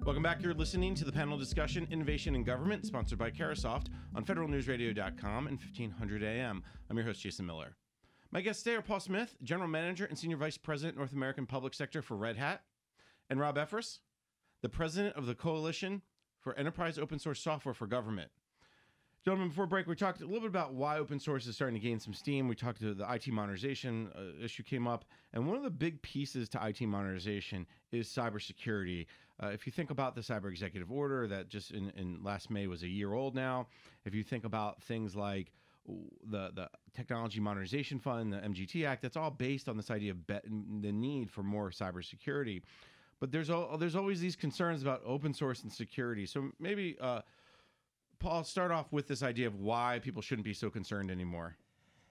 Welcome back. You're listening to the panel discussion, Innovation in Government, sponsored by Carasoft on federalnewsradio.com and 1500 AM. I'm your host, Jason Miller. My guests today are Paul Smith, General Manager and Senior Vice President, North American Public Sector for Red Hat, and Rob Effers, the President of the Coalition for Enterprise Open Source Software for Government. Gentlemen, before break, we talked a little bit about why open source is starting to gain some steam. We talked to the IT modernization issue came up, and one of the big pieces to IT modernization is cybersecurity. If you think about the Cyber Executive Order that just in last May was a year old now, if you think about things like the Technology Modernization Fund, the MGT Act, that's all based on this idea of the need for more cybersecurity. But there's always these concerns about open source and security. So maybe Paul, start off with this idea of why people shouldn't be so concerned anymore.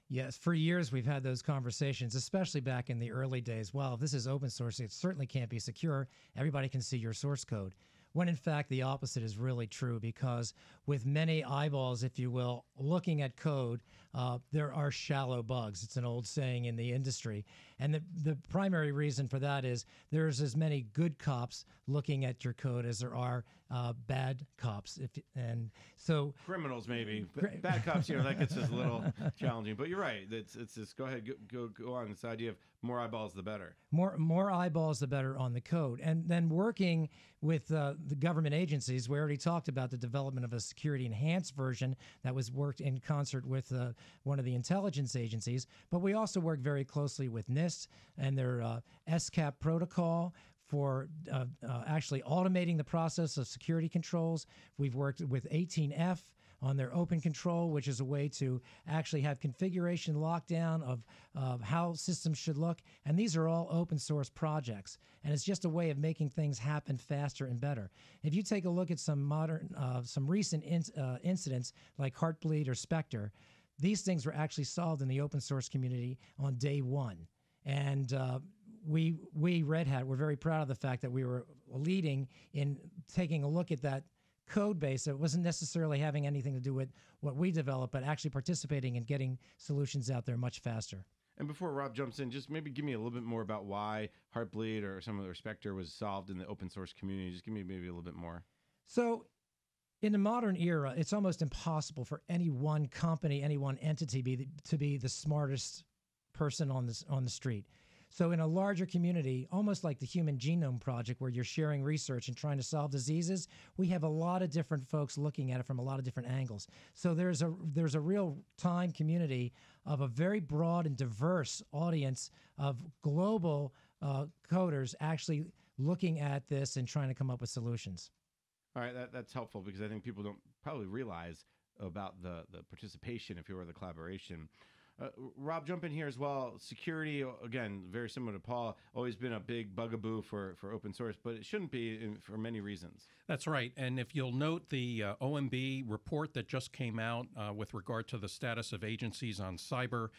Yes, for years we've had those conversations, especially back in the early days. Well, if this is open source, it certainly can't be secure. Everybody can see your source code. When in fact the opposite is really true, because with many eyeballs, if you will, looking at code, there are shallow bugs. It's an old saying in the industry. And the primary reason for that is there's as many good cops looking at your code as there are bad cops. And so criminals, maybe. Bad cops, that gets us a little challenging. But you're right. It's just, go ahead, go on. This idea of more eyeballs, the better. More eyeballs, the better on the code. And then working with the government agencies, we already talked about the development of a security enhanced version that was worked in concert with one of the intelligence agencies. But we also work very closely with NIST and their SCAP protocol for actually automating the process of security controls. We've worked with 18F on their open control, which is a way to actually have configuration lockdown of how systems should look. And these are all open source projects. And it's just a way of making things happen faster and better. If you take a look at some recent incidents like Heartbleed or Spectre, these things were actually solved in the open source community on day one. And we Red Hat, we're very proud of the fact that we were leading in taking a look at that code base that wasn't necessarily having anything to do with what we developed, but actually participating in getting solutions out there much faster. And before Rob jumps in, just maybe give me a little bit more about why Heartbleed or some of the Spectre was solved in the open source community. Just give me maybe a little bit more. So in the modern era, it's almost impossible for any one company, any one entity to be the smartest person on the street. So in a larger community, almost like the Human Genome Project, where you're sharing research and trying to solve diseases, we have a lot of different folks looking at it from a lot of different angles. So there's a real-time community of a very broad and diverse audience of global coders actually looking at this and trying to come up with solutions. All right, that's helpful, because I think people don't probably realize about the participation, if you will, or the collaboration. Rob, jump in here as well. Security, again, very similar to Paul, always been a big bugaboo for open source, but it shouldn't be for many reasons. That's right. And if you'll note the OMB report that just came out with regard to the status of agencies on cyber,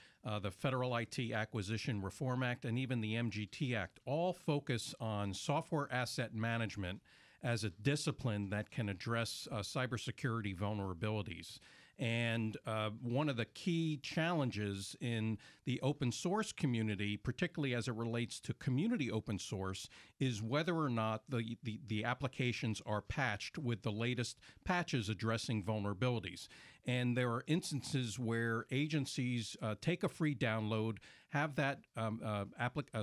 the Federal IT Acquisition Reform Act, and even the MGT Act, all focus on software asset management as a discipline that can address cybersecurity vulnerabilities. And one of the key challenges in the open source community, particularly as it relates to community open source, is whether or not the applications are patched with the latest patches addressing vulnerabilities. And there are instances where agencies take a free download, have that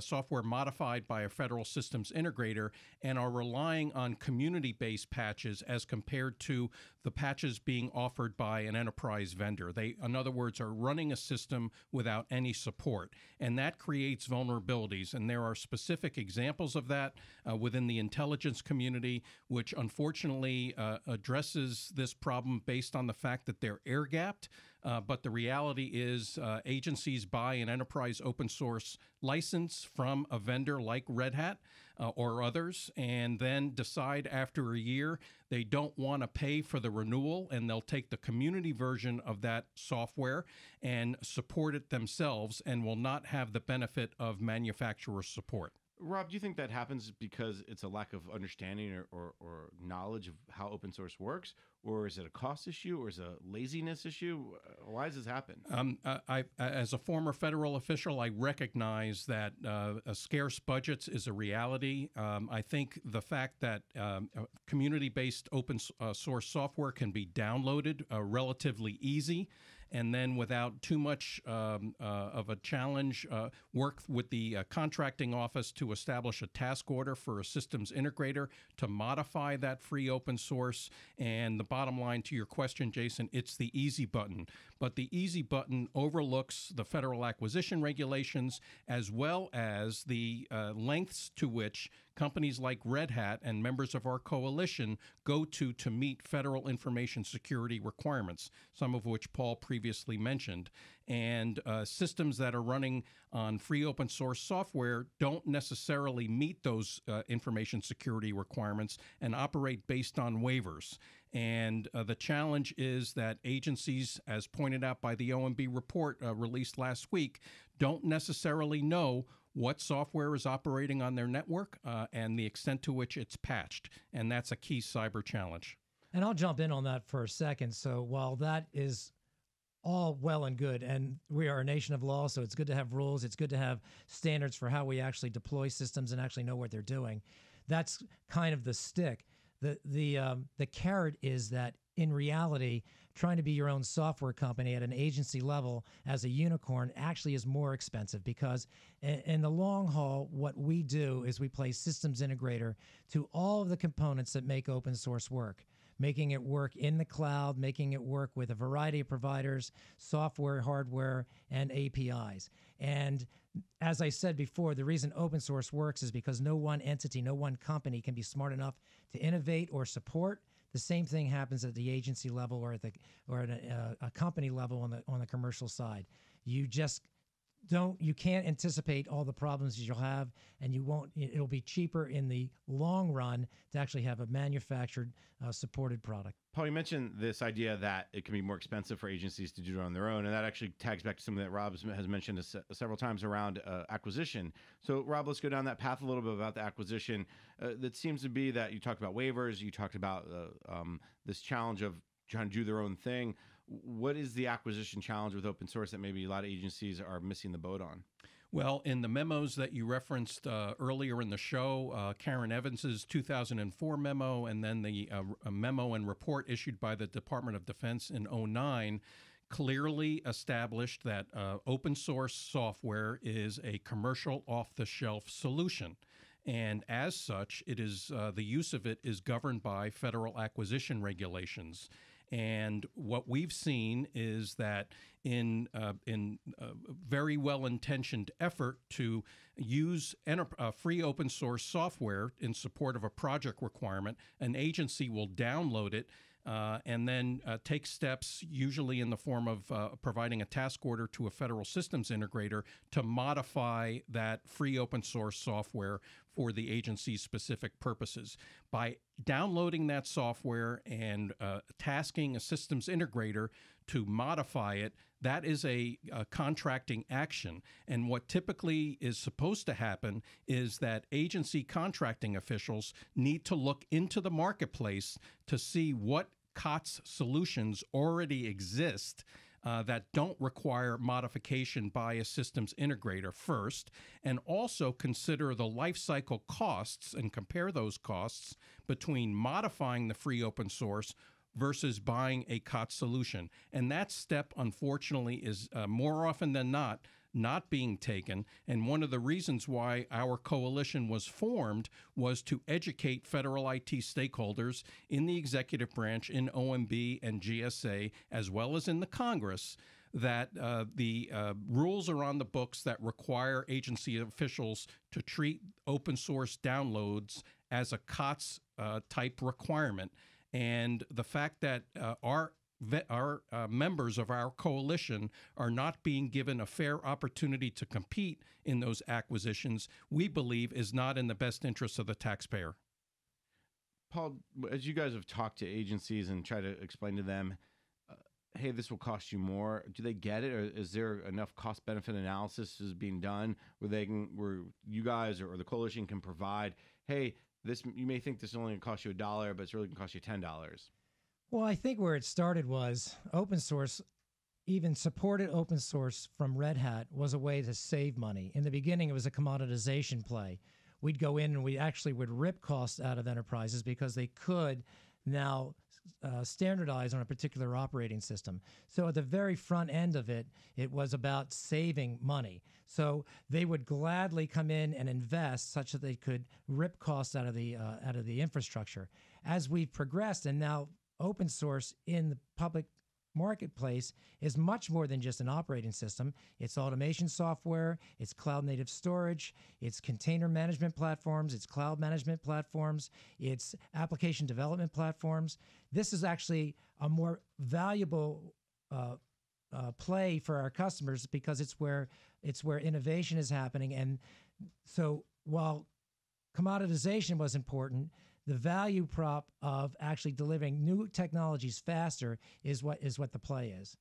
software modified by a federal systems integrator, and are relying on community-based patches as compared to the patches being offered by an enterprise vendor. They, in other words, are running a system without any support, and that creates vulnerabilities. And there are specific examples of that within the intelligence community, which unfortunately addresses this problem based on the fact that they're air-gapped. But the reality is agencies buy an enterprise open source license from a vendor like Red Hat or others, and then decide after a year they don't want to pay for the renewal, and they'll take the community version of that software and support it themselves and will not have the benefit of manufacturer support. Rob, do you think that happens because it's a lack of understanding or knowledge of how open source works? Or is it a cost issue? Or is it a laziness issue? Why does this happen? As a former federal official, I recognize that scarce budgets is a reality. I think the fact that community-based open source software can be downloaded relatively easy, and then without too much of a challenge, work with the contracting office to establish a task order for a systems integrator to modify that free open source. And the bottom line to your question, Jason, it's the easy button. But the easy button overlooks the federal acquisition regulations as well as the lengths to which companies like Red Hat and members of our coalition go to meet federal information security requirements, some of which Paul previously mentioned. And systems that are running on free open source software don't necessarily meet those information security requirements and operate based on waivers. And the challenge is that agencies, as pointed out by the OMB report released last week, don't necessarily know what software is operating on their network and the extent to which it's patched. And that's a key cyber challenge. And I'll jump in on that for a second. So while that is all well and good, and we are a nation of law, so it's good to have rules, it's good to have standards for how we actually deploy systems and actually know what they're doing. That's kind of the stick. The carrot is that in reality, trying to be your own software company at an agency level as a unicorn actually is more expensive, because in the long haul, what we do is we play systems integrator to all of the components that make open source work, making it work in the cloud, making it work with a variety of providers, software, hardware, and APIs. And as I said before, the reason open source works is because no one entity, no one company can be smart enough to innovate or support. The same thing happens at the agency level or at a company level on the commercial side. You just you can't anticipate all the problems you'll have, and it'll be cheaper in the long run to actually have a manufactured, supported product. Paul, you mentioned this idea that it can be more expensive for agencies to do it on their own, and that actually tags back to something that Rob has mentioned several times around acquisition. So, Rob, let's go down that path a little bit about the acquisition. That seems to be that you talked about waivers, you talked about this challenge of trying to do their own thing. What is the acquisition challenge with open source that maybe a lot of agencies are missing the boat on? Well, in the memos that you referenced earlier in the show, Karen Evans's 2004 memo, and then the memo and report issued by the Department of Defense in 2009, clearly established that open source software is a commercial off-the-shelf solution. And as such, it is the use of it is governed by federal acquisition regulations. And what we've seen is that in very well-intentioned effort to use free open source software in support of a project requirement, an agency will download it and then take steps, usually in the form of providing a task order to a federal systems integrator to modify that free open source software for the agency's specific purposes. By downloading that software and tasking a systems integrator to modify it, that is a contracting action. And what typically is supposed to happen is that agency contracting officials need to look into the marketplace to see what COTS solutions already exist that don't require modification by a systems integrator first, and also consider the lifecycle costs and compare those costs between modifying the free open source versus buying a COTS solution. And that step, unfortunately, is more often than not being taken. And one of the reasons why our coalition was formed was to educate federal IT stakeholders in the executive branch, in OMB and GSA, as well as in the Congress, that the rules are on the books that require agency officials to treat open source downloads as a COTS type requirement. And the fact that our members of our coalition are not being given a fair opportunity to compete in those acquisitions, we believe is not in the best interest of the taxpayer. Paul, as you guys have talked to agencies and try to explain to them, hey, this will cost you more? Do they get it, or is there enough cost-benefit analysis is being done where you guys or the coalition can provide, hey, this, you may think this is only going to cost you $1, but it's really going to cost you $10? Well, I think where it started was open source. Even supported open source from Red Hat was a way to save money. In the beginning, it was a commoditization play. We'd go in and we actually would rip costs out of enterprises because they could now standardize on a particular operating system. So at the very front end of it, it was about saving money. So they would gladly come in and invest such that they could rip costs out of the infrastructure. As we've progressed, and now open source in the public marketplace is much more than just an operating system. It's automation software, it's cloud native storage, it's container management platforms, it's cloud management platforms, it's application development platforms. This is actually a more valuable play for our customers because it's where innovation is happening. And so while commoditization was important, the value prop of actually delivering new technologies faster is what the play is.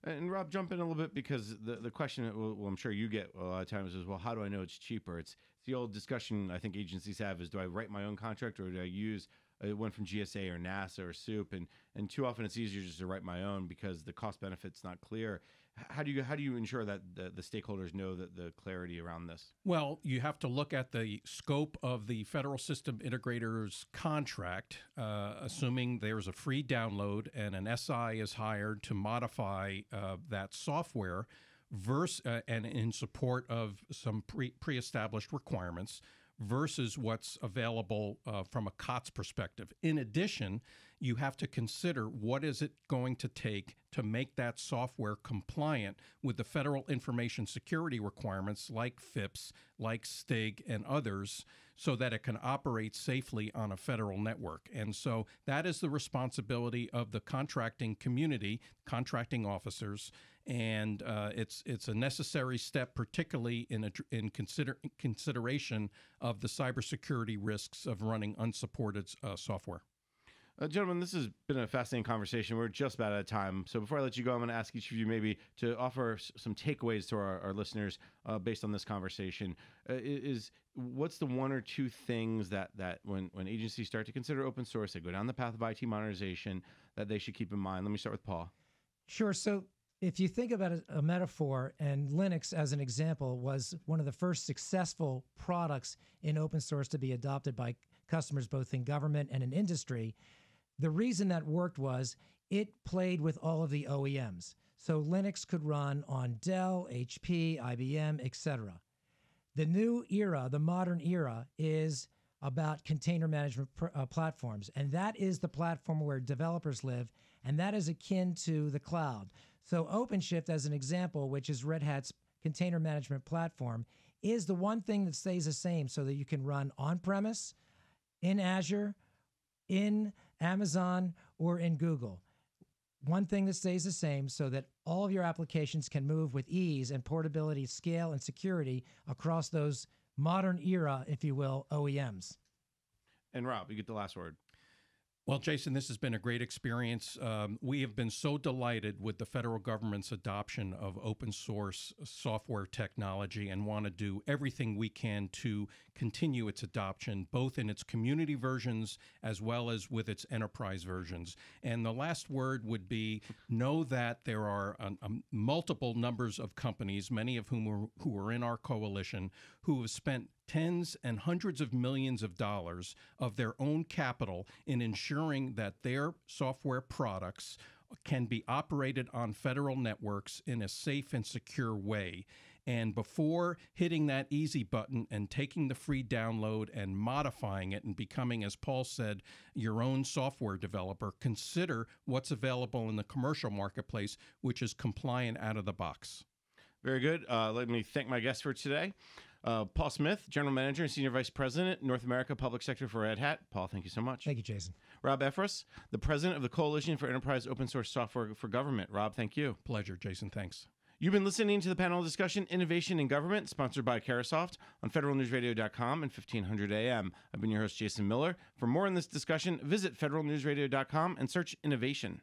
And Rob, jump in a little bit, because the question that I'm sure you get a lot of times is, well, how do I know it's cheaper? It's the old discussion I think agencies have is, do I write my own contract, or do I use one from GSA or NASA or SOUP? And too often it's easier just to write my own because the cost benefit's not clear. How do you ensure that the stakeholders know that the clarity around this? Well, you have to look at the scope of the federal system integrator's contract, assuming there's a free download and an SI is hired to modify that software, and in support of some pre-established requirements, versus what's available from a COTS perspective. In addition, you have to consider what is it going to take to make that software compliant with the federal information security requirements like FIPS, like STIG, and others, so that it can operate safely on a federal network. And so that is the responsibility of the contracting community, contracting officers, and it's a necessary step, particularly in consideration of the cybersecurity risks of running unsupported software. Gentlemen, this has been a fascinating conversation. We're just about out of time. So before I let you go, I'm going to ask each of you maybe to offer some takeaways to our listeners based on this conversation. What's the one or two things that when agencies start to consider open source, they go down the path of IT modernization, that they should keep in mind? Let me start with Paul. Sure. So if you think about a metaphor, and Linux as an example was one of the first successful products in open source to be adopted by customers both in government and in industry, the reason that worked was it played with all of the OEMs. So Linux could run on Dell, HP, IBM, etc. The new era, the modern era, is about container management platforms. And that is the platform where developers live, and that is akin to the cloud. So OpenShift, as an example, which is Red Hat's container management platform, is the one thing that stays the same so that you can run on-premise, in Azure, in Amazon, or in Google. One thing that stays the same so that all of your applications can move with ease and portability, scale, and security across those modern era, if you will, OEMs. And Rob, you get the last word. Well, Jason, this has been a great experience. We have been so delighted with the federal government's adoption of open source software technology and want to do everything we can to continue its adoption, both in its community versions as well as with its enterprise versions. And the last word would be, know that there are multiple numbers of companies, many of whom who are in our coalition, who have spent tens and hundreds of millions of dollars of their own capital in ensuring that their software products can be operated on federal networks in a safe and secure way. And before hitting that easy button and taking the free download and modifying it and becoming, as Paul said, your own software developer, consider what's available in the commercial marketplace, which is compliant out of the box. Very good. Let me thank my guests for today. Paul Smith, General Manager and Senior Vice President, North America Public Sector for Red Hat. Paul, thank you so much. Thank you, Jason. Rob Efros, the President of the Coalition for Enterprise Open Source Software for Government. Rob, thank you. Pleasure, Jason. Thanks. You've been listening to the panel discussion, Innovation in Government, sponsored by Carahsoft on federalnewsradio.com and 1500 AM. I've been your host, Jason Miller. For more on this discussion, visit federalnewsradio.com and search innovation.